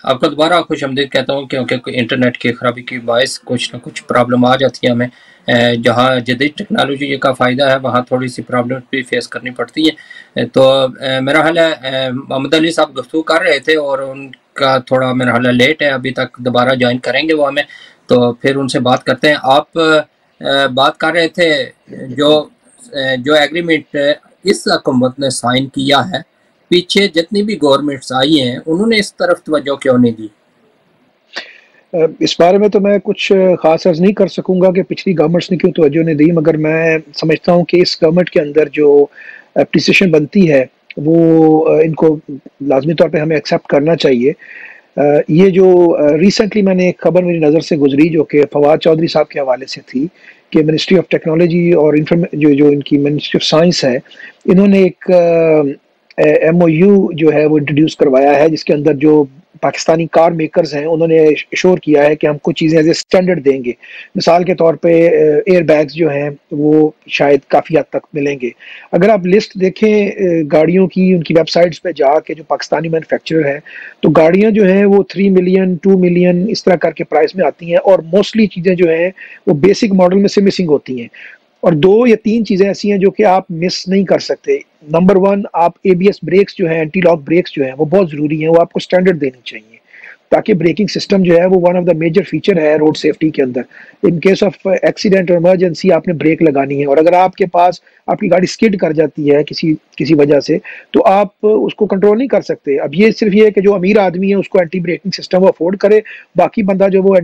आपका दोबारा खुशामदीद कहता हूँ, क्योंकि इंटरनेट की खराबी की बायस कुछ ना कुछ प्रॉब्लम आ जाती है हमें। जहाँ जदीद टेक्नोलॉजी का फ़ायदा है, वहाँ थोड़ी सी प्रॉब्लम भी फेस करनी पड़ती है। तो मेरा ख्याल है मोहम्मद अली साहब गुफ्तगू कर रहे थे और उनका थोड़ा मेरा ख्याल है लेट है, अभी तक दोबारा ज्वाइन करेंगे वो हमें, तो फिर उनसे बात करते हैं। आप बात कर रहे थे जो जो एग्रीमेंट इस हुकूमत ने साइन किया है, पीछे जितनी भी गवर्नमेंट्स आई हैं उन्होंने इस तरफ तवज्जो क्यों नहीं दी? इस बारे में तो मैं कुछ ख़ास अर्ज़ नहीं कर सकूँगा कि पिछली गवर्नमेंट्स ने क्यों तवज्जो नहीं दी, मगर मैं समझता हूँ कि इस गवर्नमेंट के अंदर जो एप्रिसिएशन बनती है, वो इनको लाज़मी तौर पे हमें एक्सेप्ट करना चाहिए। ये जो रिसेंटली मैंने एक खबर मेरी नज़र से गुज़री जो कि फवाद चौधरी साहब के हवाले से थी कि मिनिस्ट्री ऑफ टेक्नोलॉजी और जो इनकी मिनिस्ट्री ऑफ साइंस है, इन्होंने एक एमओयू जो है वो इंट्रोड्यूस करवाया है, जिसके अंदर जो पाकिस्तानी कार मेकर्स हैं उन्होंने एश्योर किया है कि हम कुछ चीज़ें एज़ ए स्टैंडर्ड देंगे। मिसाल के तौर पे एयर बैग्स जो हैं वो शायद काफ़ी हद तक मिलेंगे। अगर आप लिस्ट देखें गाड़ियों की उनकी वेबसाइट्स पे जाके जो पाकिस्तानी मैन्युफैक्चरर हैं, तो गाड़ियाँ जो हैं वो 3 मिलियन, 2 मिलियन इस तरह करके प्राइस में आती हैं और मोस्टली चीज़ें जो हैं वो बेसिक मॉडल में से मिसिंग होती हैं। और 2 या 3 चीज़ें ऐसी हैं जो कि आप मिस नहीं कर सकते। नंबर 1 आप एबीएस ब्रेक्स जो हैं, एंटी लॉक ब्रेक्स जो हैं, वो बहुत ज़रूरी हैं, वो आपको स्टैंडर्ड देनी चाहिए, ताकि ब्रेकिंग सिस्टम जो है वो one of the major feature है रोड सेफ्टी के अंदर। इन केस ऑफ एक्सीडेंट और इमरजेंसी आपने ब्रेक लगानी है और अगर आपके पास आपकी गाड़ी स्किड कर जाती है किसी किसी वजह से, तो आप उसको कंट्रोल नहीं कर सकते। अब ये सिर्फ ये है कि जो अमीर आदमी है उसको एंटी ब्रेकिंग सिस्टम वो अफोर्ड करे, बाकी बंदा जो वो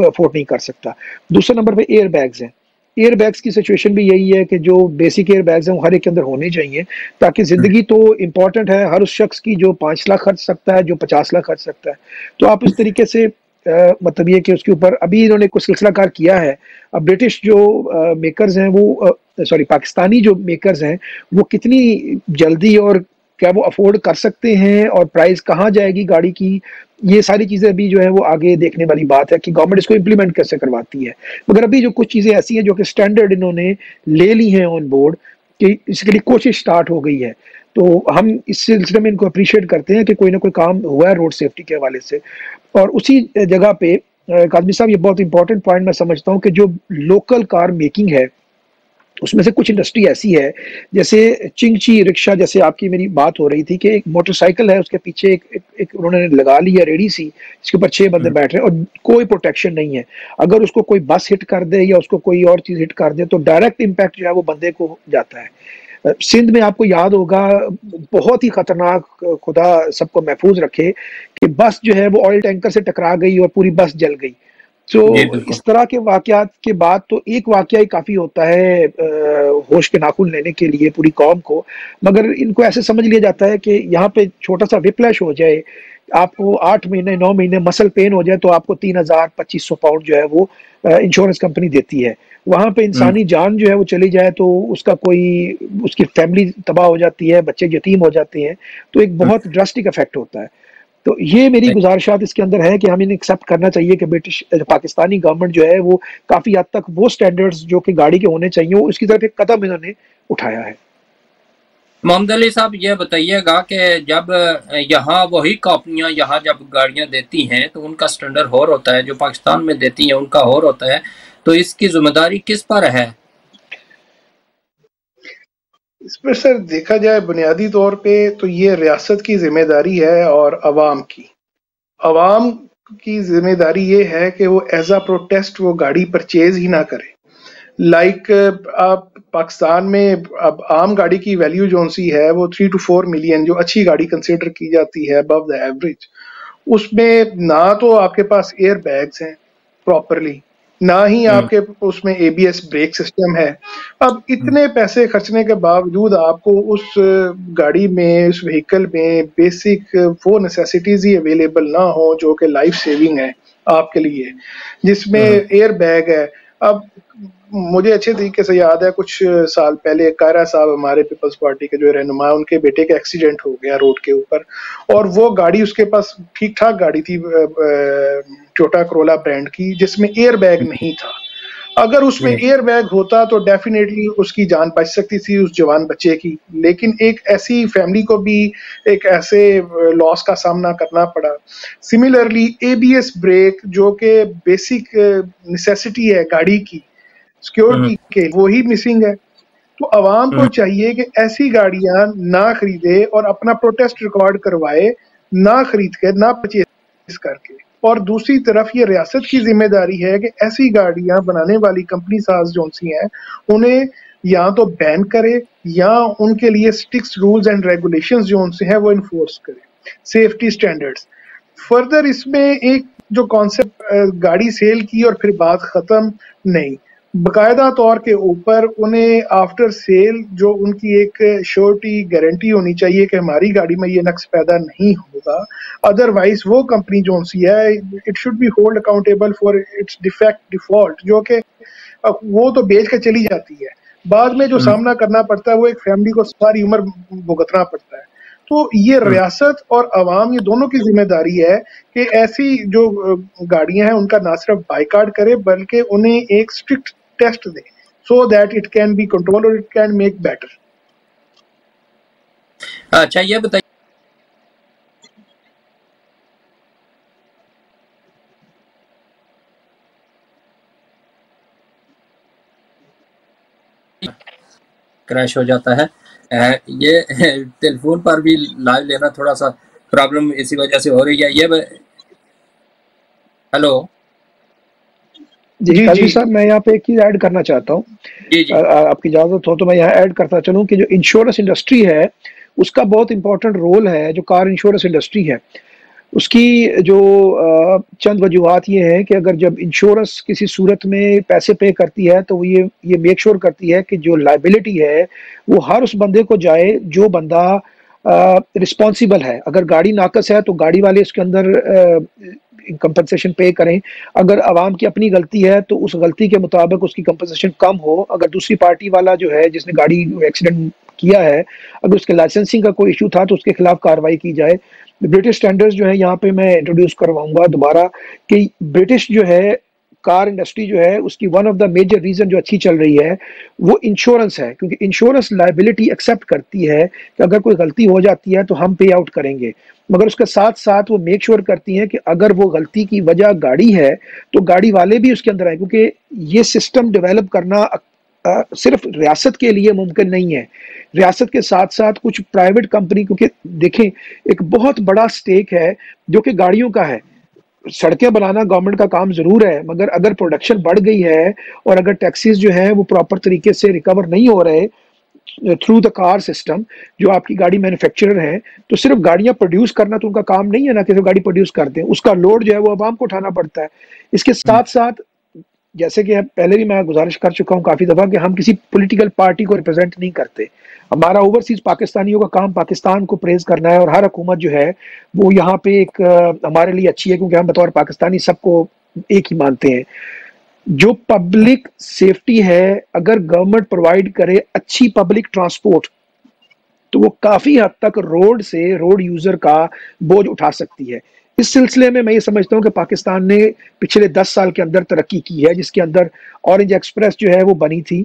अफोर्ड नहीं कर सकता। दूसरे नंबर पे एयर बैग्स हैं। एयर बैग्स की सिचुएशन भी यही है कि जो बेसिक एयर बैग्स हैं वो हर एक के अंदर होने चाहिए, ताकि ज़िंदगी तो इम्पॉर्टेंट है हर उस शख्स की जो 5 लाख खर्च सकता है, जो 50 लाख खर्च सकता है। तो आप इस तरीके से मतलब ये कि उसके ऊपर अभी इन्होंने कुछ सिलसिलाकार किया है। अब ब्रिटिश जो मेकर्स हैं वो सॉरी पाकिस्तानी जो मेकर्स हैं, वो कितनी जल्दी और क्या वो अफोर्ड कर सकते हैं और प्राइस कहाँ जाएगी गाड़ी की, ये सारी चीज़ें अभी जो है वो आगे देखने वाली बात है कि गवर्नमेंट इसको इम्प्लीमेंट कैसे करवाती है। मगर अभी जो कुछ चीज़ें ऐसी हैं जो कि स्टैंडर्ड इन्होंने ले ली हैं ऑन बोर्ड, कि इसके लिए कोशिश स्टार्ट हो गई है। तो हम इस सिलसिले में इनको अप्रिशिएट करते हैं कि कोई ना कोई काम हुआ है रोड सेफ्टी के हवाले से। और उसी जगह पे काज़मी साहब, ये बहुत इंपॉर्टेंट पॉइंट मैं समझता हूँ कि जो लोकल कार मेकिंग है, उसमें से कुछ इंडस्ट्री ऐसी है, जैसे चिंगची रिक्शा, जैसे आपकी मेरी बात हो रही थी कि एक मोटरसाइकिल है, उसके पीछे एक उन्होंने लगा ली है रेडी सी, जिसके ऊपर 6 बंदे बैठ रहे हैं और कोई प्रोटेक्शन नहीं है। अगर उसको कोई बस हिट कर दे या उसको कोई और चीज़ हिट कर दे तो डायरेक्ट इम्पैक्ट जो है वो बंदे को जाता है। सिंध में आपको याद होगा, बहुत ही खतरनाक, खुदा सबको महफूज रखे, कि बस जो है वो ऑयल टैंकर से टकरा गई और पूरी बस जल गई। जी तो बिल्कुल। इस तरह के वाक़यात के बाद तो एक वाक़या ही काफ़ी होता है होश के नाखून लेने के लिए पूरी कौम को। मगर इनको ऐसे समझ लिया जाता है कि यहाँ पे छोटा-सा व्हिप्लैश हो जाए, आपको 8 महीने 9 महीने मसल पेन हो जाए तो आपको 3000 2500 पाउंड जो है वो इंश्योरेंस कंपनी देती है। वहाँ पे हुँ, इंसानी जान जो है वो चली जाए तो उसका कोई, उसकी फैमिली तबाह हो जाती है, बच्चे यतीम हो जाते हैं, तो एक हुँ। बहुत ड्रास्टिक इफ़ेक्ट होता है। तो ये मेरी गुज़ारिशात इसके अंदर है कि हमें एक्सेप्ट करना चाहिए कि ब्रिटिश पाकिस्तानी गवर्नमेंट जो है वो काफ़ी हद तक वो स्टैंडर्ड्स जो कि गाड़ी के होने चाहिए, वो उसकी तरफ एक कदम इन्होंने उठाया है। मोहम्मद अली साहब, ये बताइएगा कि जब यहाँ वही कंपनियाँ यहाँ जब गाड़ियाँ देती हैं तो उनका स्टैंडर्ड और होता है, जो पाकिस्तान में देती हैं उनका और होता है, तो इसकी जिम्मेदारी किस पर है? इसमें सर देखा जाए बुनियादी तौर पे तो ये रियासत की जिम्मेदारी है और अवाम की। अवाम की जिम्मेदारी ये है कि वो एज अ प्रोटेस्ट वो गाड़ी परचेज ही ना करे। लाइक आप पाकिस्तान में अब आम गाड़ी की वैल्यू जो सी है वो 3 to 4 मिलियन जो अच्छी गाड़ी कंसिडर की जाती है अबव द एवरेज, उसमें ना तो आपके पास एयर बैग्स हैं प्रॉपरली, ना ही हुँ, आपके उसमें एबीएस ब्रेक सिस्टम है। अब हुँ, इतने पैसे खर्चने के बावजूद आपको उस गाड़ी में, उस व्हीकल में बेसिक वो नेसेसिटीज ही अवेलेबल ना हो जो कि लाइफ सेविंग है आपके लिए, जिसमें हुँ, एयर बैग है। अब मुझे अच्छे तरीके से याद है कुछ साल पहले कायरा साहब हमारे पीपल्स पार्टी के जो रहनुमा, उनके बेटे का एक्सीडेंट हो गया रोड के ऊपर और वो गाड़ी उसके पास ठीक ठाक गाड़ी थी टोयोटा करोला ब्रांड की, जिसमें एयर बैग नहीं था। अगर उसमें जी। एयर बैग होता तो डेफिनेटली उसकी जान बच सकती थी उस जवान बच्चे की, लेकिन एक ऐसी फैमिली को भी एक ऐसे लॉस का सामना करना पड़ा। सिमिलरली एबीएस ब्रेक जो कि बेसिक नेसेसिटी है गाड़ी की सिक्योरिटी के, वो ही मिसिंग है। तो आवाम को चाहिए कि ऐसी गाड़ियां ना खरीदे और अपना प्रोटेस्ट रिकॉर्ड करवाए, ना खरीद के, ना परचेज करके। और दूसरी तरफ ये रियासत की जिम्मेदारी है कि ऐसी गाड़ियां बनाने वाली कंपनी साज जो सी हैं उन्हें या तो बैन करे या उनके लिए स्ट्रिक्ट रूल्स एंड रेगुलेशंस जो उनसे हैं वो इन्फोर्स करे, सेफ्टी स्टैंडर्ड्स। फर्दर इसमें एक जो कॉन्सेप्ट गाड़ी सेल की और फिर बात खत्म नहीं, बाकायदा तौर के ऊपर उन्हें आफ्टर सेल जो उनकी एक श्योरिटी गारंटी होनी चाहिए कि हमारी गाड़ी में ये नक्स पैदा नहीं होगा, अदरवाइज वो कंपनी जो सी है it should be hold accountable for its defect default, जो कि वो तो बेच के चली जाती है, बाद में जो सामना करना पड़ता है वो एक फैमिली को सारी उम्र भुगतना पड़ता है। तो ये रियासत और अवाम ये दोनों की जिम्मेदारी है कि ऐसी जो गाड़ियां हैं उनका ना सिर्फ बाइकाट करे बल्कि उन्हें एक स्ट्रिक्ट टेस्ट दे so that it can be control और इट कैन मेक बेटर। अच्छा ये बताइए, क्रैश हो जाता है। ये टेलीफोन पर भी लाइव लेना थोड़ा सा प्रॉब्लम इसी वजह से हो रही है। ये हेलो जी काजी साहब, मैं यहाँ पे एक चीज ऐड करना चाहता हूँ, आपकी इजाजत हो तो मैं यहाँ ऐड करता चलूँ कि जो इंश्योरेंस इंडस्ट्री है उसका बहुत इंपॉर्टेंट रोल है। जो कार इंश्योरेंस इंडस्ट्री है उसकी जो चंद वजूहत ये हैं कि अगर जब इंश्योरेंस किसी सूरत में पैसे पे करती है तो वो ये मेक श्योर करती है कि जो लाइबिलिटी है वो हर उस बंदे को जाए जो बंदा रिस्पॉन्सिबल है। अगर गाड़ी नाकस है तो गाड़ी वाले उसके अंदर कंपनसेशन पे करें। अगर आवाम की अपनी गलती है तो उस गलती के मुताबिक उसकी कंपनसेशन कम हो। अगर दूसरी पार्टी वाला जो है जिसने गाड़ी एक्सीडेंट किया है अगर उसके लाइसेंसिंग का कोई इशू था तो उसके खिलाफ कार्रवाई की जाए। ब्रिटिश स्टैंडर्ड्स जो है यहाँ पे मैं इंट्रोड्यूस करवाऊंगा दोबारा कि ब्रिटिश जो है कार इंडस्ट्री जो है उसकी one of the major reason जो अच्छी चल रही है वो इंश्योरेंस है, क्योंकि इंश्योरेंस लायबिलिटी एक्सेप्ट करती है कि अगर कोई गलती हो जाती है तो हम पे आउट करेंगे, मगर उसके साथ साथ वो मेक श्योर करती हैं कि अगर वो गलती की वजह गाड़ी है तो गाड़ी वाले भी उसके अंदर आए, क्योंकि ये सिस्टम डेवलप करना सिर्फ रियासत के लिए मुमकिन नहीं है। रियासत के साथ साथ कुछ प्राइवेट कंपनी, क्योंकि देखें एक बहुत बड़ा स्टेक है जो कि गाड़ियों का है। सड़कें बनाना गवर्नमेंट का काम जरूर है, मगर अगर प्रोडक्शन बढ़ गई है और अगर टैक्सेस जो है वो प्रॉपर तरीके से रिकवर नहीं हो रहे थ्रू द कार सिस्टम, जो आपकी गाड़ी मैन्युफैक्चरर है, तो सिर्फ गाड़ियां प्रोड्यूस करना तो उनका काम नहीं है ना कि गाड़ी प्रोड्यूस करते हैं, उसका लोड जो है वो आवाम को उठाना पड़ता है। इसके साथ साथ जैसे कि पहले भी मैं गुजारिश कर चुका हूं काफी दफा कि हम किसी पॉलिटिकल पार्टी को रिप्रेजेंट नहीं करते। हमारा ओवरसीज पाकिस्तानियों का काम पाकिस्तान को प्रेज करना है और हर हुकूमत जो है वो यहाँ पे एक हमारे लिए अच्छी है, क्योंकि हम बतौर पाकिस्तानी सबको एक ही मानते हैं। जो पब्लिक सेफ्टी है, अगर गवर्नमेंट प्रोवाइड करे अच्छी पब्लिक ट्रांसपोर्ट तो वो काफी हद तक रोड यूजर का बोझ उठा सकती है। इस सिलसिले में मैं ये समझता हूँ कि पाकिस्तान ने पिछले 10 साल के अंदर तरक्की की है, जिसके अंदर ऑरेंज एक्सप्रेस जो है वो बनी थी,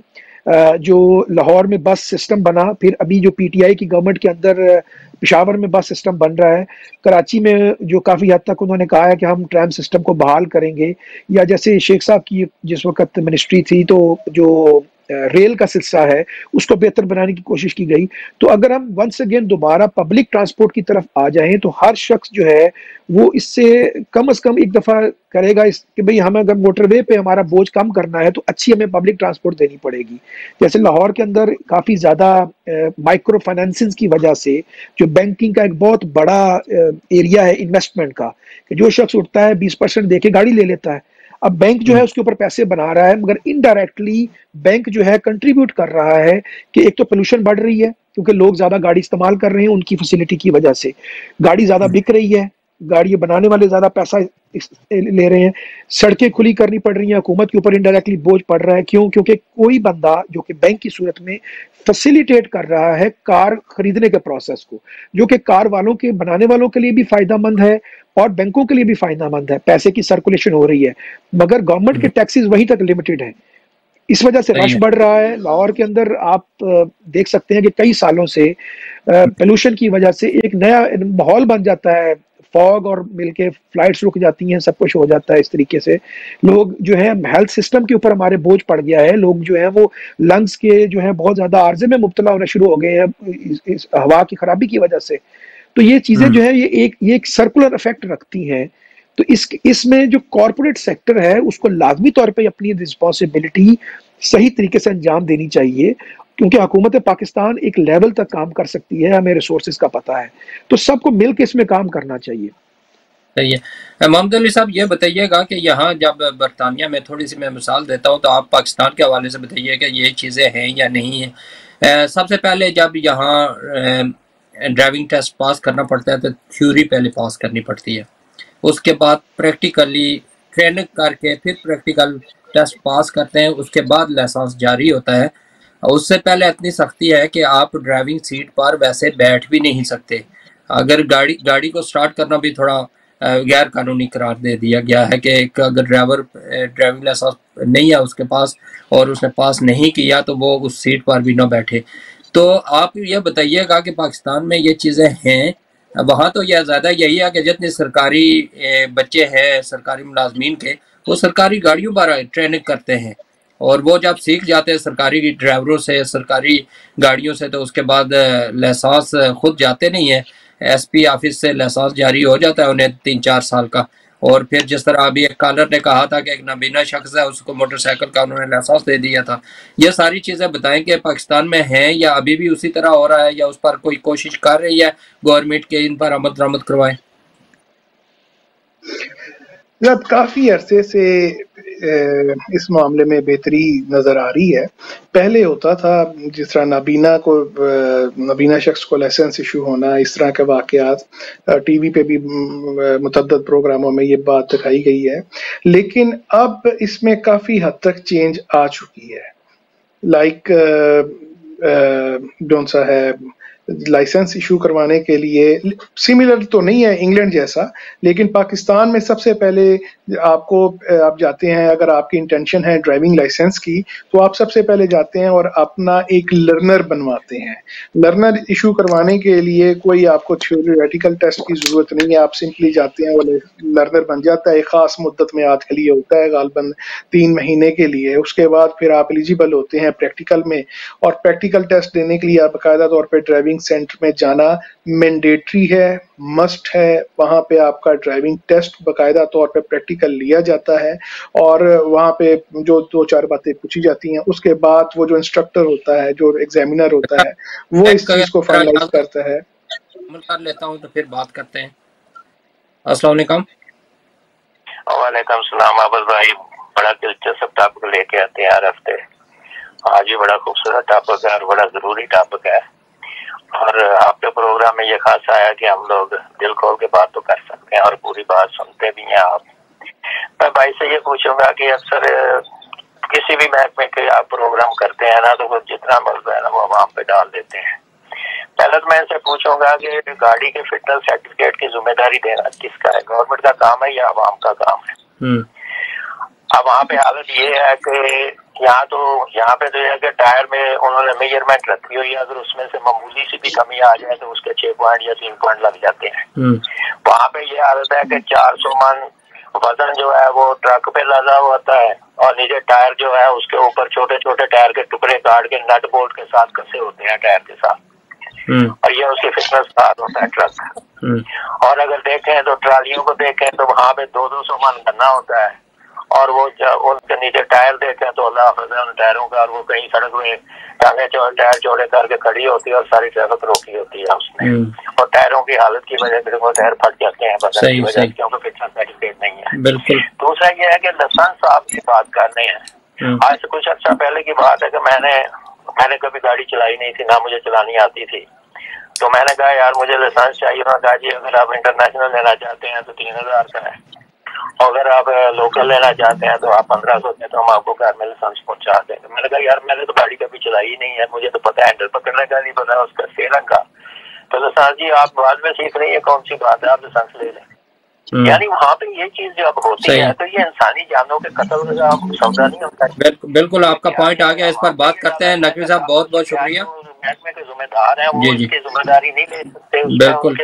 जो लाहौर में बस सिस्टम बना, फिर अभी जो पीटीआई की गवर्नमेंट के अंदर पेशावर में बस सिस्टम बन रहा है, कराची में जो काफ़ी हद तक उन्होंने कहा है कि हम ट्रैम सिस्टम को बहाल करेंगे, या जैसे शेख साहब की जिस वक्त मिनिस्ट्री थी तो जो रेल का सिलसिला है उसको बेहतर बनाने की कोशिश की गई। तो अगर हम वंस अगेन दोबारा पब्लिक ट्रांसपोर्ट की तरफ आ जाएं तो हर शख्स जो है वो इससे कम से कम एक दफ़ा करेगा इस कि भाई हमें अगर मोटरवे पे हमारा बोझ कम करना है तो अच्छी हमें पब्लिक ट्रांसपोर्ट देनी पड़ेगी। जैसे लाहौर के अंदर काफ़ी ज़्यादा माइक्रो फाइनेंसिंग की वजह से जो बैंकिंग का एक बहुत बड़ा एरिया है इन्वेस्टमेंट का, कि जो शख्स उठता है 20% दे के गाड़ी ले लेता है। अब बैंक जो है उसके ऊपर पैसे बना रहा है, मगर इनडायरेक्टली बैंक जो है कंट्रीब्यूट कर रहा है कि एक तो पोल्यूशन बढ़ रही है क्योंकि लोग ज्यादा गाड़ी इस्तेमाल कर रहे हैं, उनकी फैसिलिटी की वजह से गाड़ी ज्यादा बिक रही है, गाड़ी बनाने वाले ज्यादा पैसा ले रहे हैं, सड़कें खुली करनी पड़ रही हैं, हुकूमत के ऊपर इनडायरेक्टली बोझ पड़ रहा है। क्यों? क्योंकि कोई बंदा जो कि बैंक की सूरत में फैसिलिटेट कर रहा है कार खरीदने के प्रोसेस को, जो कि कार वालों के बनाने वालों के लिए भी फायदेमंद है और बैंकों के लिए भी फायदेमंद है, पैसे की सर्कुलेशन हो रही है, मगर गवर्नमेंट के टैक्सेस वहीं तक लिमिटेड है। इस वजह से सही रश है। बढ़ रहा है। लाहौर के अंदर आप देख सकते हैं कि कई सालों से पोल्यूशन की वजह से एक नया माहौल बन जाता है, फॉग और मिलके फ्लाइट्स रुक जाती हैं, सब कुछ हो जाता है इस तरीके से। लोग जो है हेल्थ सिस्टम के ऊपर हमारे बोझ पड़ गया है, लोग जो है वो लंग्स के जो है बहुत ज्यादा आर्जे में मुब्तला होना शुरू हो गए हैं इस हवा की खराबी की वजह से। तो ये चीजें जो है ये एक सर्कुलर इफेक्ट रखती हैं। तो इसमें जो कॉरपोरेट सेक्टर है उसको लाजमी तौर पे अपनी रिस्पॉन्सिबिलिटी सही तरीके से अंजाम देनी चाहिए, क्योंकि हुकूमत पाकिस्तान एक लेवल तक काम कर सकती है, हमें रिसोर्सेज का पता है, तो सबको मिलकर इसमें काम करना चाहिए। सही है। मोहम्मद अली साहब, ये बताइएगा कि यहाँ जब बरतानिया में, थोड़ी सी मैं मिसाल देता हूँ, तो आप पाकिस्तान के हवाले से बताइए कि ये चीज़ें हैं या नहीं है। सबसे पहले जब यहाँ ड्राइविंग टेस्ट पास करना पड़ता है तो थ्योरी पहले पास करनी पड़ती है, उसके बाद प्रैक्टिकली ट्रेनिंग करके फिर प्रैक्टिकल टेस्ट पास करते हैं, उसके बाद लाइसेंस जारी होता है। उससे पहले इतनी सख्ती है कि आप ड्राइविंग सीट पर वैसे बैठ भी नहीं सकते। अगर गाड़ी को स्टार्ट करना भी थोड़ा गैर कानूनी करार दे दिया गया है कि एक अगर ड्राइवर ड्राइविंग लाइसेंस नहीं है उसके पास और उसने पास नहीं किया तो वो उस सीट पर भी ना बैठे। तो आप ये बताइएगा कि पाकिस्तान में ये चीज़ें हैं? वहाँ तो यह ज़्यादा यही है कि जितने सरकारी बच्चे हैं सरकारी मुलाजमीन के, वो सरकारी गाड़ियों पर ट्रेनिंग करते हैं और वो जब सीख जाते हैं सरकारी ड्राइवरों से, सरकारी गाड़ियों से, तो उसके बाद लाइसेंस खुद जाते नहीं है, एसपी ऑफिस से लाइसेंस जारी हो जाता है उन्हें 3-4 साल का। और फिर जिस तरह अभी एक कॉलर ने कहा था कि एक नाबीना शख्स है उसको मोटरसाइकिल का उन्होंने लाइसेंस दे दिया था। ये सारी चीज़ें बताएं कि पाकिस्तान में हैं या अभी भी उसी तरह हो रहा है या उस पर कोई कोशिश कर रही है गवर्नमेंट के इन पर अमल दरामद करवाएं? जब काफी अरसे से इस मामले में बेहतरी नजर आ रही है। पहले होता था जिस तरह नाबीना शख्स को लाइसेंस इशू होना, इस तरह के वाकयात टीवी पे भी मुतअद्दिद प्रोग्रामों में ये बात दिखाई गई है, लेकिन अब इसमें काफी हद तक चेंज आ चुकी है। लाइक कौन सा है, लाइसेंस इशू करवाने के लिए सिमिलर तो नहीं है इंग्लैंड जैसा, लेकिन पाकिस्तान में सबसे पहले आप जाते हैं, अगर आपकी इंटेंशन है ड्राइविंग लाइसेंस की, तो आप सबसे पहले जाते हैं और अपना एक लर्नर बनवाते हैं। लर्नर इशू करवाने के लिए कोई आपको थ्योरेटिकल टेस्ट की जरूरत नहीं है, आप सिंपली जाते हैं, वो लर्नर बन जाता है। खास मुद्दत में आज के लिए होता है, गालबन 3 महीने के लिए। उसके बाद फिर आप एलिजिबल होते हैं प्रैक्टिकल में, और प्रैक्टिकल टेस्ट देने के लिए आप बाकायदा तौर पर ड्राइविंग सेंटर में जाना मैंडेटरी है, मस्ट है। वहां पे आपका ड्राइविंग टेस्ट बाकायदा तौर पे प्रैक्टिकल लिया जाता है और वहां पे जो 2-4 बातें पूछी जाती हैं, उसके बाद वो जो इंस्ट्रक्टर होता है, जो एग्जामिनर होता है, वो इस चीज को फाइनलाइज करता है। अमल कर लेता हूँ तो फिर बात करते हैं। अस्सलाम वालेकुम। वालेकुम सलाम आबद भाई, बड़ा दिलचस्प टॉपिक लेके आते हैं हर हफ्ते। आज ही बड़ा खूबसूरत टॉपिक है और बड़ा जरूरी टॉपिक है, और आपके प्रोग्राम में ये खास आया कि हम लोग दिल खोल के बात तो कर सकते हैं और पूरी बात सुनते भी हैं आप। मैं भाई से ये पूछूंगा कि अक्सर किसी भी महकमे के आप प्रोग्राम करते हैं ना, तो वो जितना मलबा है ना वो आवाम पे डाल देते हैं। पहले तो मैं इनसे पूछूंगा कि गाड़ी के फिटनेस सर्टिफिकेट की जिम्मेदारी देना किसका है, गवर्नमेंट का काम है या आवाम का काम है? अब वहाँ पे हालत ये है कि यहाँ पे तो यह कि टायर में उन्होंने मेजरमेंट रखी हुई है, अगर उसमें से मामूली सी भी कमी आ जाए तो उसके 6 पॉइंट या 3 पॉइंट लग जाते हैं। वहाँ पे ये हालत है कि 400 मन वजन जो है वो ट्रक पे लदा होता है और नीचे टायर जो है उसके ऊपर छोटे छोटे टायर के टुकड़े काट के नट बोल्ट के साथ कसे होते हैं टायर के साथ, और ये उसकी फिटनेस कार्ड होता है ट्रक। और अगर देखें तो ट्रालियों को देखें तो वहाँ पे 200 मन करना होता है, और वो उनके नीचे टायर देखें तो अल्लाह हाफ़िज़ उन टायरों का, और वो कहीं सड़क में टायर चौड़े करके खड़ी होती है और सारी ट्रैफिक रोकी होती है उसमें, और टायरों की हालत की वजह से वो टायर फट जाते हैं बदल की वजह से, क्योंकि फिटनेस सर्टिफिकेट नहीं है। दूसरा ये है कि लाइसेंस आपकी बात करने हैं। आज से कुछ अच्छा पहले की बात है कि मैंने कभी गाड़ी चलाई नहीं थी, ना मुझे चलानी आती थी, तो मैंने कहा यार मुझे लाइसेंस चाहिए। उन्होंने कहा जी अगर आप इंटरनेशनल लेना चाहते हैं तो 3000 का है, अगर आप लोकल लेना चाहते हैं तो आप 1500 दें तो हम आपको घर में लाइसेंस पहुंचा देंगे। मैंने कहा यार मैंने तो गाड़ी कभी चलाई ही नहीं है, मुझे तो पता है हैंडल पकड़ने का नहीं पता उसका स्टीयरिंग का, तो लाइसेंस जी आप बाद में सीख रही है, कौन सी बात है, आप लाइसेंस ले लें। यानी वहाँ पे ये चीज जब होती है तो ये इंसानी जानों के कत्ल का सौदा नहीं होता। बिल्कुल आपका पॉइंट आ गया, इस पर बात करते हैं। नकवी साहब बहुत बहुत शुक्रिया। महकमे के जिम्मेदार हैं, वो इसकी जिम्मेदारी नहीं ले सकते। बिल्कुल,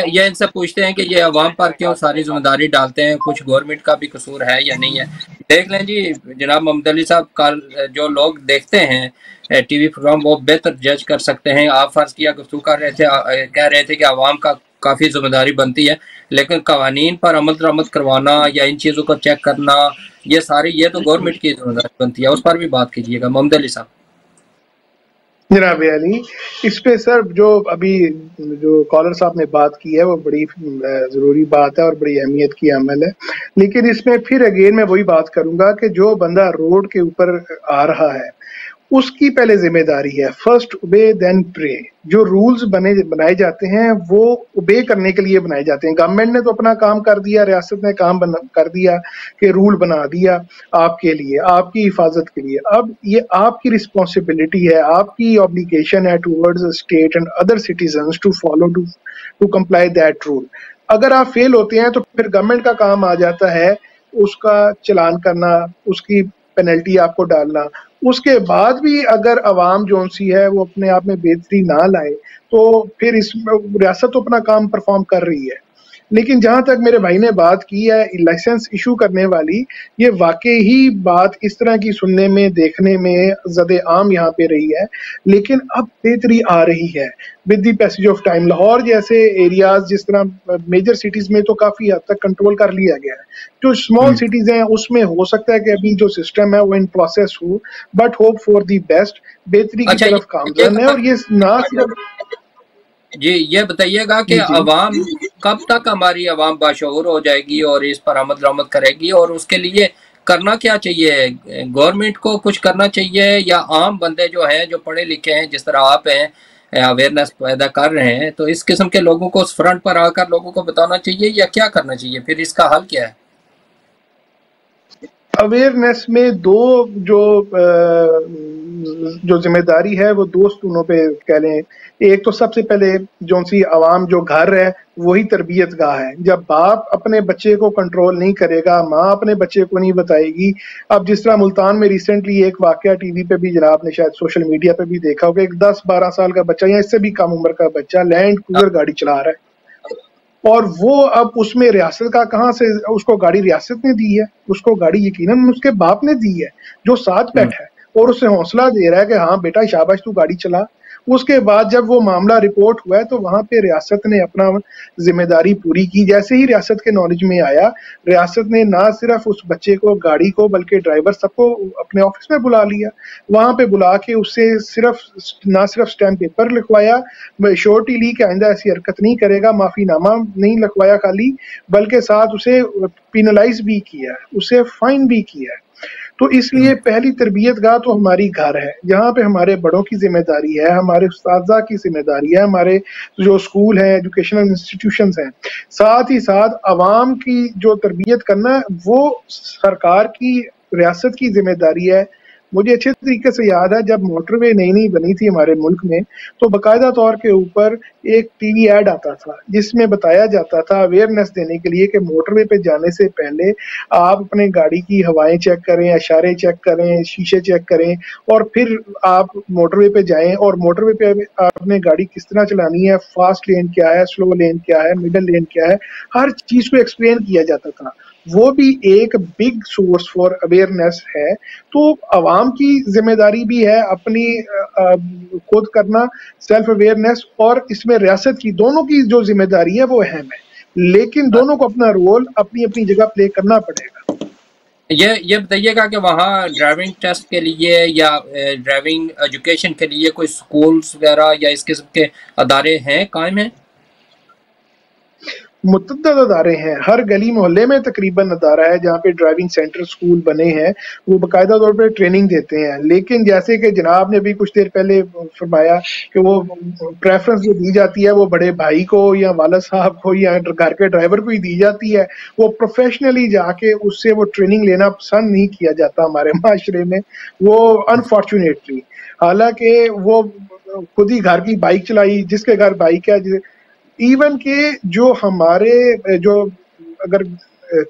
ये इनसे पूछते हैं कि ये अवाम पर क्यों सारी जिम्मेदारी डालते हैं, कुछ गवर्नमेंट का भी कसूर है या नहीं है। देख लें जी जनाब मोहम्मद अली साहब, कल जो लोग देखते हैं टीवी प्रोग्राम वो बेहतर जज कर सकते हैं। आप फर्ज किया गुफ्तगू कर रहे थे, कह रहे थे कि अवाम का काफ़ी जिम्मेदारी बनती है, लेकिन कवानीन पर अमल दरामद करवाना या इन चीज़ों को चेक करना ये तो गवर्नमेंट की जिम्मेदारी बनती है। उस पर भी बात कीजिएगा मोहम्मद अली साहब। जनाब अली, इस पे सर जो अभी जो कॉलर साहब ने बात की है वो बड़ी ज़रूरी बात है और बड़ी अहमियत की अमल है, लेकिन इसमें फिर अगेन मैं वही बात करूंगा कि जो बंदा रोड के ऊपर आ रहा है उसकी पहले जिम्मेदारी है फर्स्ट ओबे देन प्रे। जो रूल्स बनाए जाते हैं वो ओबे करने के लिए बनाए जाते हैं। गवर्नमेंट ने तो अपना काम कर दिया, रियासत ने काम कर दिया कि रूल बना दिया आपके लिए, आपकी हिफाजत के लिए। अब ये आपकी रिस्पॉन्सिबिलिटी है, आपकी ऑब्लिगेशन है towards state and other citizens to follow to comply that rule. अगर आप फेल होते हैं तो फिर गवर्नमेंट का काम आ जाता है उसका चलान करना, उसकी पेनल्टी आपको डालना। उसके बाद भी अगर अवाम जो सी है वो अपने आप में बेहतरी ना लाए तो फिर इस रियासत तो अपना काम परफॉर्म कर रही है। लेकिन जहां तक मेरे भाई ने बात की है लाइसेंस इशू करने वाली, ये वाकई ही बात इस तरह की सुनने में देखने में ज़्यादा आम यहाँ पे रही है, लेकिन अब बेहतरी आ रही है with the passage of time. Lahore जैसे एरियाज जिस तरह मेजर सिटीज में तो काफी हद तक कंट्रोल कर लिया गया है, जो स्मॉल सिटीज हैं उसमें हो सकता है कि अभी जो सिस्टम है वो इन प्रोसेस हो, but hope for the best, बेहतरी की तरफ कामज़न है। और ये ना सिर्फ जी ये बताइएगा कि अवाम कब तक हमारी अवाम बाशऊर हो जाएगी और इस पर अमल दरामद करेगी, और उसके लिए करना क्या चाहिए? गवर्नमेंट को कुछ करना चाहिए या आम बंदे जो हैं जो पढ़े लिखे हैं जिस तरह आप हैं अवेयरनेस पैदा कर रहे हैं, तो इस किस्म के लोगों को उस फ्रंट पर आकर लोगों को बताना चाहिए या क्या करना चाहिए? फिर इसका हल क्या है? अवेयरनेस में जो जिम्मेदारी है वो दो स्तूनों पे कह लें। एक तो सबसे पहले जो सी आवाम जो घर है वही तरबियत गाह है। जब बाप अपने बच्चे को कंट्रोल नहीं करेगा, माँ अपने बच्चे को नहीं बताएगी। अब जिस तरह मुल्तान में रिसेंटली एक वाकया टीवी पे भी जनाब ने शायद सोशल मीडिया पे भी देखा होगा, एक 10-12 साल का बच्चा या इससे भी कम उम्र का बच्चा लैंड क्रूजर गाड़ी चला रहा है, और वो अब उसमें रियासत का कहाँ से, उसको गाड़ी रियासत ने दी है, उसको गाड़ी यकीनन उसके बाप ने दी है जो साथ बैठा है और उसे हौसला दे रहा है कि हाँ बेटा शाबाश तू गाड़ी चला। उसके बाद जब वो मामला रिपोर्ट हुआ है तो वहां पे रियासत ने अपना जिम्मेदारी पूरी की। जैसे ही रियासत के नॉलेज में आया, रियासत ने ना सिर्फ उस बच्चे को, गाड़ी को, बल्कि ड्राइवर सबको अपने ऑफिस में बुला लिया। वहां पे बुला के उससे ना सिर्फ स्टैम्प पेपर लिखवाया, श्योरिटी ली कि आइंदा ऐसी हरकत नहीं करेगा, माफीनामा नहीं लिखवाया खाली, बल्कि साथ उसे पिनलाइज भी किया, उसे फाइन भी किया। तो इसलिए पहली तरबियत गाह तो हमारी घर है, जहाँ पे हमारे बड़ों की जिम्मेदारी है, हमारे उस्तादा की जिम्मेदारी है, हमारे जो स्कूल हैं, एजुकेशनल इंस्टीट्यूशंस हैं। साथ ही साथ अवाम की जो तरबियत करना वो सरकार की, रियासत की जिम्मेदारी है। मुझे अच्छे तरीके से याद है जब मोटरवे नई नई बनी थी हमारे मुल्क में, तो बाकायदा तौर के ऊपर एक टीवी ऐड आता था जिसमें बताया जाता था अवेयरनेस देने के लिए कि मोटरवे पे जाने से पहले आप अपने गाड़ी की हवाएं चेक करें, इशारे चेक करें, शीशे चेक करें, और फिर आप मोटरवे पे जाएं। और मोटरवे पे आपने गाड़ी किस तरह चलानी है, फास्ट लेन क्या है, स्लो लेन क्या है, मिडल लेन क्या है, हर चीज को एक्सप्लेन किया जाता था। वो भी एक बिग सोर्स फॉर अवेयरनेस है। तो अवाम की जिम्मेदारी भी है अपनी खुद करना, सेल्फ अवेयरनेस, और इसमें रियासत की, दोनों की जो जिम्मेदारी है वो अहम है, लेकिन दोनों को अपना रोल अपनी अपनी जगह प्ले करना पड़ेगा। ये बताइएगा कि वहाँ ड्राइविंग टेस्ट के लिए या ड्राइविंग एजुकेशन के लिए कोई स्कूल्स वगैरह या इस किस्म के अदारे हैं, कायम हैं? मुतअद्दिद अदारे हैं, हर गली मोहल्ले में तकरीबन अदारा है जहाँ पे ड्राइविंग सेंटर, स्कूल बने हैं, वो बाकायदा तौर पे ट्रेनिंग देते हैं। लेकिन जैसे कि जनाब ने अभी कुछ देर पहले फरमाया कि वो प्रेफरेंस जो दी जाती है वो बड़े भाई को या वाला साहब को या घर के ड्राइवर को ही दी जाती है, वो प्रोफेशनली जाके उससे वो ट्रेनिंग लेना पसंद नहीं किया जाता हमारे माशरे में, वो अनफॉर्चुनेटली। हालांकि वो खुद ही घर की बाइक चलाई, जिसके घर बाइक है, इवन के जो हमारे जो अगर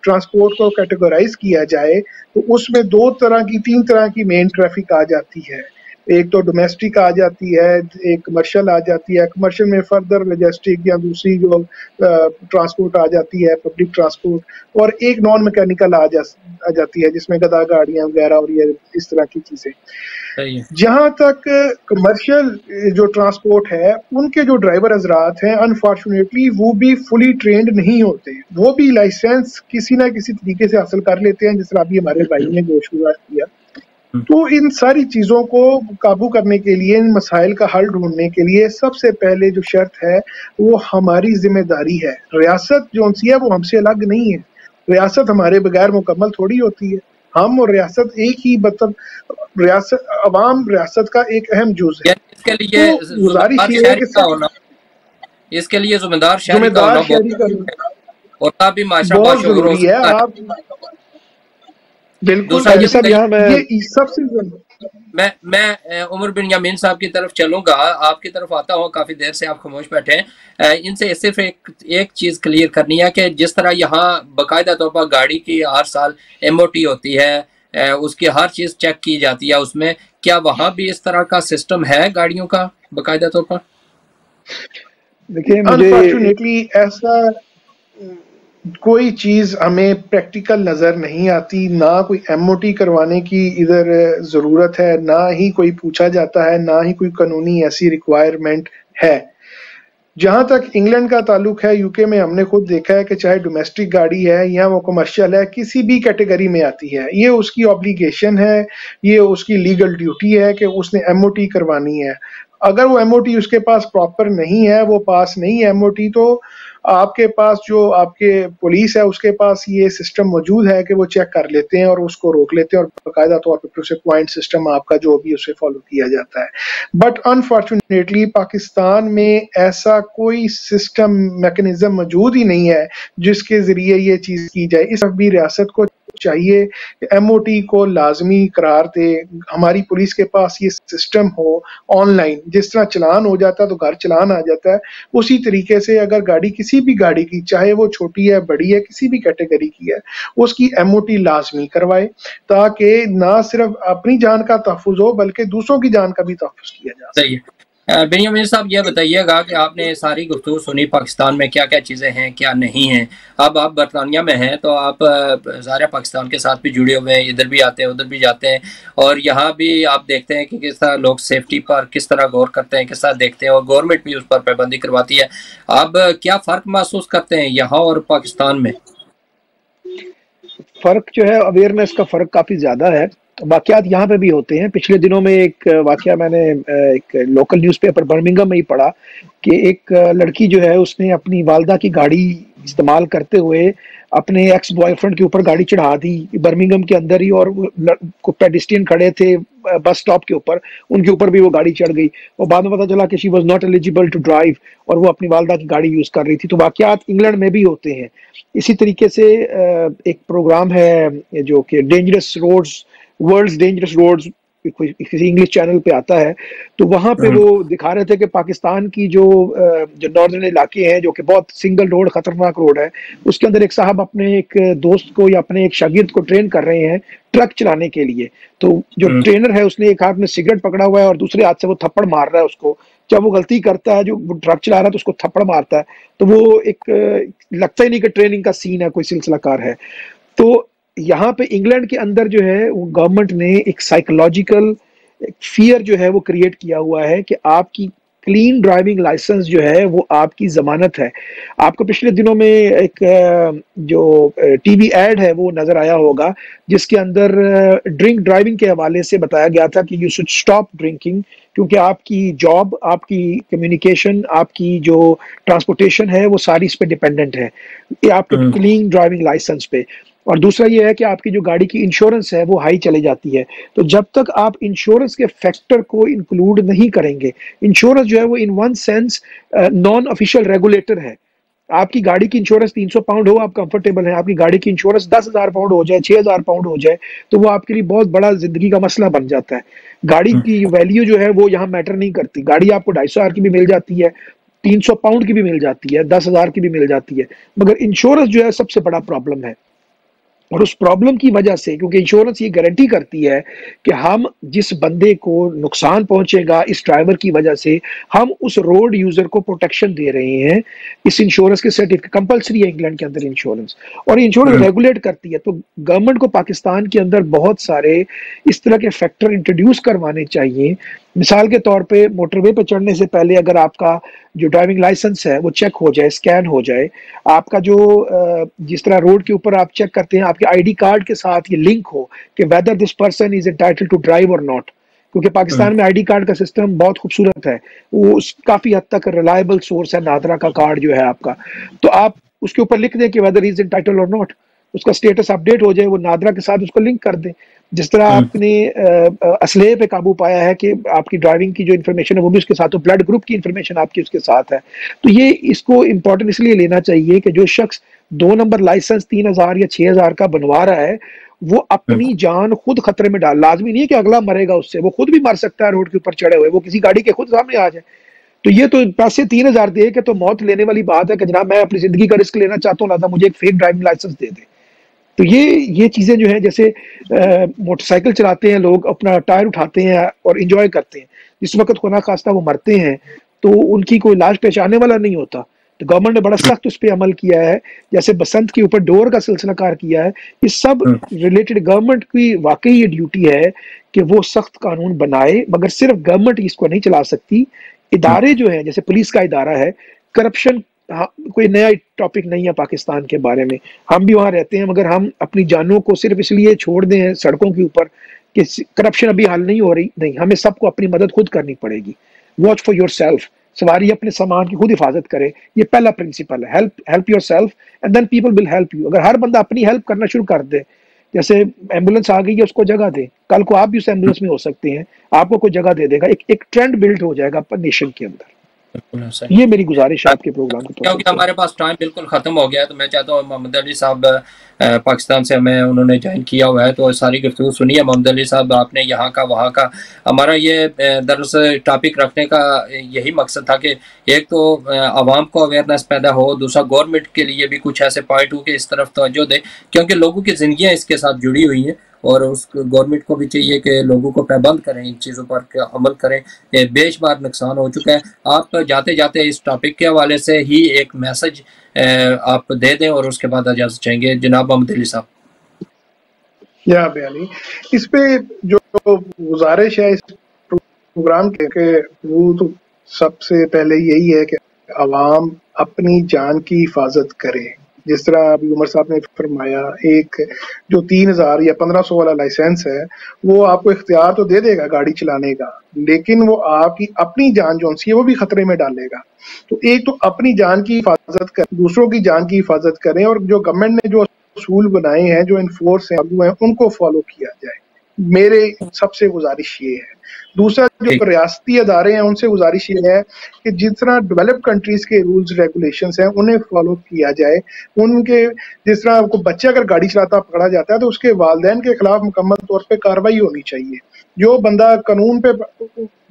ट्रांसपोर्ट को कैटेगराइज किया जाए तो उसमें 3 तरह की मेन ट्रैफिक आ जाती है। एक तो डोमेस्टिक आ जाती है, एक कमर्शियल आ जाती है, कमर्शियल में फर्दर लॉजिस्टिक या दूसरी जो ट्रांसपोर्ट आ जाती है, पब्लिक ट्रांसपोर्ट, और एक नॉन मैकेनिकल आ जाती है जिसमें गधा गाड़ियां वगैरह और ये इस तरह की चीजें। जहां तक कमर्शियल जो ट्रांसपोर्ट है, उनके जो ड्राइवर हजरात हैं अनफॉर्चुनेटली वो भी फुली ट्रेंड नहीं होते, वो भी लाइसेंस किसी ना किसी तरीके से हासिल कर लेते हैं, जिस तरह अभी हमारे भाई ने गोशगुजार किया। तो इन सारी चीजों को काबू करने के लिए, इन मसाइल का हल ढूंढने के लिए सबसे पहले जो शर्त है वो हमारी जिम्मेदारी है। रियासत जो सी है वो हमसे अलग नहीं है, रियासत हमारे बगैर मुकम्मल थोड़ी होती है। हम और रियासत एक ही, मतलब रियासत अवाम रियासत का एक अहम जुज है। इसके लिए तो गुजारिश ये है कि इसके लिए जिम्मेदार शहरी का होना और तभी माशरा बहुत जरूरी है। आप बिल्कुल सबसे मैं उमर बिन यामीन साहब की तरफ चलूंगा, आपकी तरफ आता हूँ। काफी देर से आप खामोश बैठे हैं। इनसे सिर्फ एक चीज क्लियर करनी है कि जिस तरह यहाँ बाकायदा तौर पर गाड़ी की हर साल MOT होती है, उसकी हर चीज चेक की जाती है, उसमें क्या वहां भी इस तरह का सिस्टम है गाड़ियों का बाकायदा तौर पर? देखिए, अनफॉर्चुनेटली ऐसा कोई चीज हमें प्रैक्टिकल नजर नहीं आती, ना कोई MOT करवाने की इधर जरूरत है, ना ही कोई पूछा जाता है, ना ही कोई कानूनी ऐसी रिक्वायरमेंट है। जहां तक इंग्लैंड का ताल्लुक है, यूके में हमने खुद देखा है कि चाहे डोमेस्टिक गाड़ी है या वो कमर्शियल है, किसी भी कैटेगरी में आती है, ये उसकी ऑब्लिगेशन है, ये उसकी लीगल ड्यूटी है कि उसने MOT करवानी है। अगर वो MOT उसके पास प्रॉपर नहीं है, वो पास नहीं है MOT, तो आपके पास जो आपके पुलिस है उसके पास ये सिस्टम मौजूद है कि वो चेक कर लेते हैं और उसको रोक लेते हैं, और बाकायदा तौर पर उसे पॉइंट सिस्टम आपका जो भी उसे फॉलो किया जाता है। बट अनफॉर्चुनेटली पाकिस्तान में ऐसा कोई सिस्टम मैकेनिज्म मौजूद ही नहीं है जिसके जरिए ये चीज की जाए। इस वक्त भी रियासत को चाहिए कि MOT को लाजमी करार दे, हमारी पुलिस के पास ये सिस्टम हो ऑनलाइन। जिस तरह चलान हो जाता है तो घर चलान आ जाता है, उसी तरीके से अगर गाड़ी किसी भी गाड़ी की, चाहे वो छोटी है बड़ी है, किसी भी कैटेगरी की है, उसकी MOT लाजमी करवाए, ताकि ना सिर्फ अपनी जान का तहफ़्फ़ुज़ हो बल्कि दूसरों की जान का भी तहफ़्फ़ुज़ किया जा सके। बिन यामीन साहब, ये बताइएगा कि आपने सारी गुफ्तगू सुनी पाकिस्तान में क्या क्या चीज़ें हैं, क्या नहीं हैं। अब आप बरतानिया में हैं तो आप ज़ाहिर पाकिस्तान के साथ भी जुड़े हुए हैं, इधर भी आते हैं उधर भी जाते हैं, और यहाँ भी आप देखते हैं कि किस तरह लोग सेफ्टी पर किस तरह गौर करते हैं, किस तरह देखते हैं, और गवर्नमेंट भी उस पर पाबंदी करवाती है। आप क्या फ़र्क महसूस करते हैं यहाँ और पाकिस्तान में? फ़र्क जो है, अवेयरनेस का फ़र्क काफ़ी ज़्यादा है। वाक़यात यहाँ पे भी होते हैं। पिछले दिनों में एक वाक़या मैंने एक लोकल न्यूज़पेपर बर्मिंघम में ही पढ़ा कि एक लड़की जो है उसने अपनी वालदा की गाड़ी इस्तेमाल करते हुए अपने एक्स बॉयफ्रेंड के ऊपर गाड़ी चढ़ा दी बर्मिंघम के अंदर ही, और पेडिस्ट्रियन खड़े थे बस स्टॉप के ऊपर, उनके ऊपर भी वो गाड़ी चढ़ गई, और बाद में पता चला कि she was not eligible to drive, और वो अपनी वालदा की गाड़ी यूज़ कर रही थी। तो वाक़यात इंग्लैंड में भी होते हैं। इसी तरीके से एक प्रोग्राम है जो कि dangerous roads, world's dangerous roads, किसी इंग्लिश चैनल पे आता है, तो वहां पे वो दिखा रहे थे कि पाकिस्तान की जो नॉर्दर्न इलाके हैं जो कि बहुत सिंगल रोड खतरनाक रोड है, उसके अंदर एक साहब अपने एक दोस्त को या अपने एक शागिर्द को ट्रेन कर रहे हैं ट्रक चलाने के लिए। तो जो ट्रेनर है उसने एक हाथ में सिगरेट पकड़ा हुआ है और दूसरे हाथ से वो थप्पड़ मार रहा है उसको। जब वो गलती करता है, जो ट्रक चला रहा है, तो उसको थप्पड़ मारता है। तो वो एक लगता ही नहीं कि ट्रेनिंग का सीन है, कोई सिलसिलाकार है। तो यहाँ पे इंग्लैंड के अंदर जो है वो गवर्नमेंट ने एक साइकोलॉजिकल फियर जो है वो क्रिएट किया हुआ है कि आपकी क्लीन ड्राइविंग लाइसेंस जो है वो आपकी जमानत है। आपको पिछले दिनों में एक जो टीवी एड है वो नजर आया होगा, जिसके अंदर ड्रिंक ड्राइविंग के हवाले से बताया गया था कि यू शुड स्टॉप ड्रिंकिंग, क्योंकि आपकी जॉब, आपकी कम्युनिकेशन, आपकी जो ट्रांसपोर्टेशन है वो सारी इस पे डिपेंडेंट है, ये आपके क्लीन ड्राइविंग लाइसेंस पे। और दूसरा ये है कि आपकी जो गाड़ी की इंश्योरेंस है वो हाई चली जाती है। तो जब तक आप इंश्योरेंस के फैक्टर को इंक्लूड नहीं करेंगे, इंश्योरेंस जो है वो in one sense non official regulator है। आपकी गाड़ी की इंश्योरेंस 300 पाउंड हो, आप कंफर्टेबल हैं, आपकी गाड़ी की इंश्योरेंस 10,000 पाउंड हो जाए, 6,000 पाउंड हो जाए, तो वो आपके लिए बहुत बड़ा जिंदगी का मसला बन जाता है। गाड़ी की वैल्यू जो है वो यहाँ मैटर नहीं करती। गाड़ी आपको 250,000 की भी मिल जाती है, 300 पाउंड की भी मिल जाती है, 10,000 की भी मिल जाती है, मगर इंश्योरेंस जो है सबसे बड़ा प्रॉब्लम है। और उस प्रॉब्लम की वजह से, क्योंकि इंश्योरेंस ये गारंटी करती है कि हम जिस बंदे को नुकसान पहुंचेगा इस ड्राइवर की वजह से, हम उस रोड यूजर को प्रोटेक्शन दे रहे हैं। इस इंश्योरेंस के सर्टिफिकेट कंपलसरी है इंग्लैंड के अंदर इंश्योरेंस, और इंश्योरेंस रेगुलेट करती है। तो गवर्नमेंट को पाकिस्तान के अंदर बहुत सारे इस तरह के फैक्टर इंट्रोड्यूस करवाने चाहिए। मिसाल के तौर पे मोटरवे पे चढ़ने से पहले अगर आपका जो ड्राइविंग लाइसेंस है वो चेक हो जाए, स्कैन हो जाए, आपका जो जिस तरह रोड के ऊपर आप चेक करते हैं आपके आईडी कार्ड के साथ ये लिंक हो कि whether this person is entitled to drive और नॉट, क्योंकि पाकिस्तान में आईडी कार्ड का सिस्टम बहुत खूबसूरत है, वो काफी हद तक रिलायबल सोर्स है नादरा का कार्ड जो है आपका। तो आप उसके ऊपर लिख दें कि वेदर इज एंटाइटल्ड और नॉट, उसका स्टेटस अपडेट हो जाए, वो नादरा के साथ उसको लिंक कर दें। जिस तरह आपने असले पे काबू पाया है कि आपकी ड्राइविंग की जो इन्फॉर्मेशन है वो भी उसके साथ हो, ब्लड ग्रुप की इन्फॉर्मेशन आपकी उसके साथ है। तो ये इसको इम्पोर्टेंट इसलिए लेना चाहिए कि जो शख्स 2 नंबर लाइसेंस 3,000 या 6,000 का बनवा रहा है वो अपनी जान खुद खतरे में डाल, लाजमी नहीं है कि अगला मरेगा उससे, वो खुद भी मर सकता है रोड के ऊपर चढ़े हुए, वो किसी गाड़ी के खुद सामने आ जाए। तो ये तो पैसे 3,000 दे के तो मौत लेने वाली बात है कि जनाब मैं अपनी जिंदगी का रिस्क लेना चाहता हूँ, लादा मुझे एक फेक ड्राइविंग लाइसेंस दे दे। तो ये चीजें जो है, जैसे मोटरसाइकिल चलाते हैं लोग, अपना टायर उठाते हैं और इंजॉय करते हैं, जिस वक्त खुदा खास्ता वो मरते हैं तो उनकी कोई लाश पेश आने वाला नहीं होता। तो गवर्नमेंट ने बड़ा सख्त उस पर अमल किया है, जैसे बसंत के ऊपर डोर का सिलसिला कार किया है। ये सब रिलेटेड गवर्नमेंट की वाकई ये ड्यूटी है कि वो सख्त कानून बनाए, मगर सिर्फ गवर्नमेंट इसको नहीं चला सकती। इदारे जो है, जैसे पुलिस का इदारा है, करप्शन कोई नया टॉपिक नहीं है पाकिस्तान के बारे में, हम भी वहां रहते हैं, मगर हम अपनी जानों को सिर्फ इसलिए छोड़ दें सड़कों के ऊपर कि करप्शन अभी हल नहीं हो रही, नहीं, हमें सबको अपनी मदद खुद करनी पड़ेगी। वॉच फॉर योर सेल्फ, सवारी अपने सामान की खुद हिफाजत करे, ये पहला प्रिंसिपल है। Help yourself and then people will help you. अगर हर बंदा अपनी हेल्प करना शुरू कर दे, जैसे एम्बुलेंस आ गई है उसको जगह दे, कल को आप भी उस एम्बुलेंस में हो सकते हैं, आपको कोई जगह दे देगा, एक ट्रेंड बिल्ड हो जाएगा नेशन के अंदर। ये मेरी गुजारिश है आपके प्रोग्राम को, क्योंकि हमारे पास टाइम बिल्कुल खत्म हो गया है, तो मैं चाहता हूँ मोहम्मद अली साहब पाकिस्तान से हमें उन्होंने ज्वाइन किया हुआ है, तो सारी गुफ्तगू सुनिए मोहम्मद अली साहब, आपने यहाँ का वहाँ का। हमारा ये दरअसल टॉपिक रखने का यही मकसद था कि एक तो आवाम को अवेयरनेस पैदा हो, दूसरा गवर्नमेंट के लिए भी कुछ ऐसे पॉइंट हो कि इस तरफ तवज्जो दे, क्योंकि लोगों की जिंदगियाँ इसके साथ जुड़ी हुई हैं और उस गवर्नमेंट को भी चाहिए कि लोगों को पाबंद करें, इन चीज़ों पर अमल करें। बेशुमार नुकसान हो चुका है। आप जाते जाते इस टॉपिक के हवाले से ही एक मैसेज आप दे दें और उसके बाद इजाज़त चाहेंगे जनाब मोहम्मद अली साहब। या बयानी इस पे जो गुजारिश है इस प्रोग्राम के, वो तो सबसे पहले यही है कि आवाम अपनी जान की हिफाजत करे। जिस तरह अभी उमर साहब ने फरमाया, एक जो 3,000 या 1,500 वाला लाइसेंस है वो आपको इख्तियार तो दे देगा गाड़ी चलाने का, लेकिन वो आपकी अपनी जान जो है वो भी खतरे में डालेगा। तो एक तो अपनी जान की हिफाजत करें, दूसरों की जान की हिफाजत करें, और जो गवर्नमेंट ने जो असूल बनाए हैं, जो इन्फोर्स हैं, उनको फॉलो किया जाए। मेरे सबसे गुजारिश ये है। दूसरा, जो रियासती अदारे हैं उनसे गुजारिश ये है कि जिस तरह डेवलप्ड कंट्रीज के रूल्स रेगुलेशंस हैं उन्हें फॉलो किया जाए। उनके जिस तरह आपको बच्चा अगर गाड़ी चलाता पकड़ा जाता है तो उसके वालिदैन के खिलाफ मुकम्मल तौर पे कार्रवाई होनी चाहिए। जो बंदा कानून पे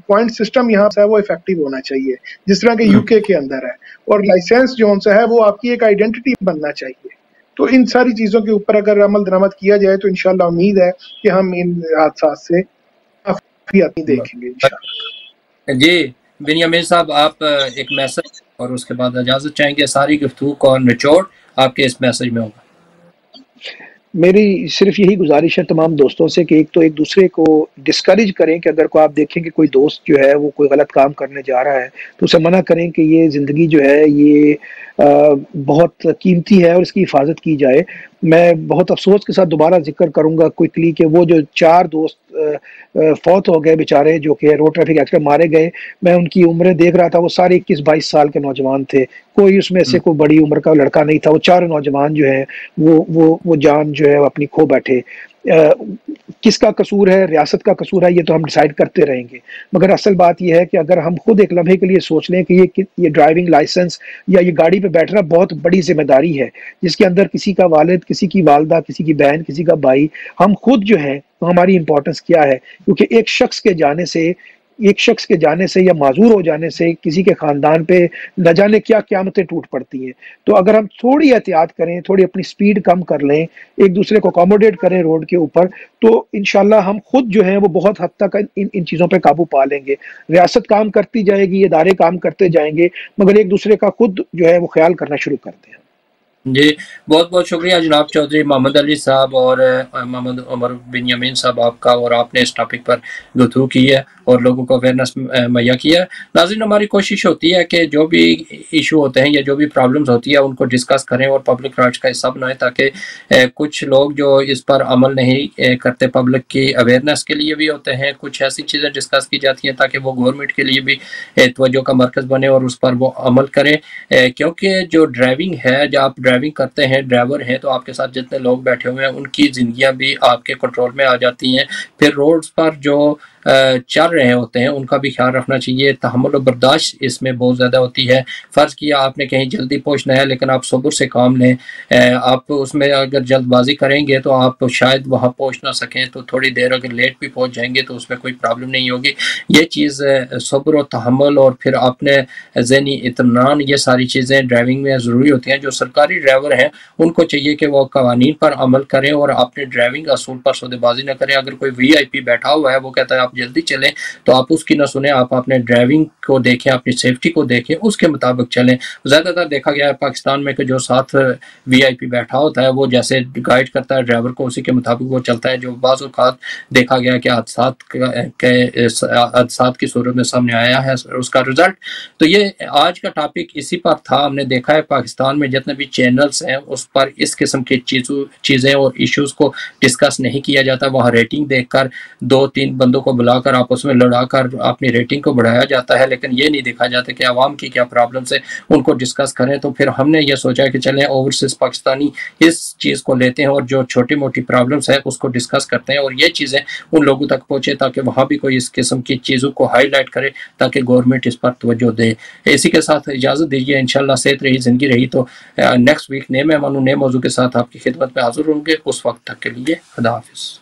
पॉइंट सिस्टम यहाँ से है वो इफेक्टिव होना चाहिए, जिस तरह के यूके के अंदर है। और लाइसेंस जो सा है वो आपकी एक आइडेंटिटी बनना चाहिए। तो इन सारी चीजों के ऊपर अगर अमल दरामद किया जाए तो इंशाल्लाह उम्मीद है कि हम इन हादसा से काफी देखेंगे इंशाल्लाह। जी बिनियामिन साहब, आप एक मैसेज और उसके बाद इजाजत चाहेंगे। सारी गुफ्तगू का निचोड़ आपके इस मैसेज में होगा। मेरी सिर्फ यही गुजारिश है तमाम दोस्तों से कि एक तो एक दूसरे को डिस्करेज करें कि अगर को आप देखें कि कोई दोस्त जो है वो कोई गलत काम करने जा रहा है तो उसे मना करें कि ये ज़िंदगी जो है ये बहुत कीमती है और इसकी हिफाजत की जाए। मैं बहुत अफसोस के साथ दोबारा जिक्र करूंगा क्विकली कि वो जो 4 दोस्त फौत हो गए बेचारे, जो कि रोड ट्रैफिक एक्सीडेंट मारे गए, मैं उनकी उम्रें देख रहा था, वो सारे 21-22 साल के नौजवान थे, कोई उसमें से कोई बड़ी उम्र का लड़का नहीं था। वो 4 नौजवान जो है वो जान जो है अपनी खो बैठे। किसका कसूर है, रियासत का कसूर है, ये तो हम डिसाइड करते रहेंगे, मगर असल बात यह है कि अगर हम खुद एक लम्हे के लिए सोच लें कि ये ड्राइविंग लाइसेंस या ये गाड़ी पे बैठना बहुत बड़ी जिम्मेदारी है, जिसके अंदर किसी का वालिद, किसी की वालदा, किसी की बहन, किसी का भाई, हम खुद जो है तो हमारी इंपॉर्टेंस क्या है, क्योंकि एक शख्स के जाने से एक शख्स के जाने से या माजूर हो जाने से किसी के ख़ानदान पे न जाने क्या क़यामतें टूट पड़ती हैं। तो अगर हम थोड़ी एहतियात करें, थोड़ी अपनी स्पीड कम कर लें, एक दूसरे को अकोमोडेट करें रोड के ऊपर, तो इंशाल्लाह हम खुद जो है वो बहुत हद तक इन चीज़ों पे काबू पा लेंगे। रियासत काम करती जाएगी, इदारे काम करते जाएंगे, मगर एक दूसरे का खुद जो है वो ख्याल करना शुरू कर दें। जी, बहुत बहुत शुक्रिया जनाब चौधरी मोहम्मद अली साहब और मोहम्मद उमर बिन यमीन साहब आपका, और आपने इस टॉपिक पर गुफ्तगू की है और लोगों को अवेयरनेस मुहैया किया है। नाज़रीन, हमारी कोशिश होती है कि जो भी इशू होते हैं या जो भी प्रॉब्लम्स होती है उनको डिस्कस करें और पब्लिक राइट्स का हिस्सा बनाएं, ताकि कुछ लोग जो इस पर अमल नहीं करते, पब्लिक की अवेयरनेस के लिए भी होते हैं, कुछ ऐसी चीज़ें डिस्कस की जाती हैं ताकि वो गवर्नमेंट के लिए भी तवज्जो का मरकज़ बने और उस पर वो अमल करें। क्योंकि जो ड्राइविंग है, जब आप ड्राइविंग करते हैं, ड्राइवर हैं, तो आपके साथ जितने लोग बैठे हुए हैं उनकी ज़िंदगियाँ भी आपके कंट्रोल में आ जाती हैं। फिर रोड्स पर जो चल रहे होते हैं उनका भी ख्याल रखना चाहिए। तहम्मुल और बर्दाश्त इसमें बहुत ज़्यादा होती है। फ़र्ज़ किया आपने कहीं जल्दी पहुँचना है, लेकिन आप सब्र से काम लें। आप उसमें अगर जल्दबाजी करेंगे तो आप शायद वहाँ पहुँच ना सकें, तो थोड़ी देर अगर लेट भी पहुँच जाएंगे तो उसमें कोई प्रॉब्लम नहीं होगी। ये चीज़ सब्र और तहम्मुल और फिर अपने ज़हनी इत्मीनान, ये सारी चीज़ें ड्राइविंग में ज़रूरी होती हैं। जो सरकारी ड्राइवर हैं उनको चाहिए कि वो कवानीन पर अमल करें और अपने ड्राइविंग असूल पर सौदेबाजी न करें। अगर कोई VIP बैठा हुआ है, वो कहता है आप जल्दी चलें, तो आप उसकी ना सुने, आप अपने ड्राइविंग को देखें, अपनी सेफ्टी को देखें, उसके मुताबिक चलें। ज़्यादातर देखा गया है पाकिस्तान में कि जो साथ VIP बैठा होता है वो जैसे गाइड करता है ड्राइवर को, उसी के मुताबिक वो चलता है, जो बाज़ औक़ात देखा गया कि हादसात की सूरत में सामने आया है उसका रिजल्ट। तो ये आज का टॉपिक इसी पर था। हमने देखा है पाकिस्तान में जितने भी चैनल्स हैं उस पर इस किस्म की चीज़ें और इश्यूज़ को डिस्कस नहीं किया जाता। वहाँ रेटिंग देखकर 2-3 बंदों को बुलाकर आपस में लड़ाकर अपनी रेटिंग को बढ़ाया जाता है, लेकिन ये नहीं देखा जाता कि आवाम की क्या प्रॉब्लम्स है, उनको डिस्कस करें। तो फिर हमने ये सोचा कि चलें ओवरसीज़ पाकिस्तानी इस चीज़ को लेते हैं और जो छोटी मोटी प्रॉब्लम्स है उसको डिस्कस करते हैं और ये चीज़ें उन लोगों तक पहुँचे ताकि वहाँ भी कोई इस किस्म की चीज़ों को हाईलाइट करे, ताकि गवर्नमेंट इस पर तवज्जो दे। इसी के साथ इजाज़त दीजिए। इंशाल्लाह सेहत रही, ज़िंदगी रही तो नेक्स्ट वीक नए मेहमानों, नए मौजू के साथ आपकी खिदमत में हाज़िर होंगे। उस वक्त तक के लिए खुदा हाफ़िज़।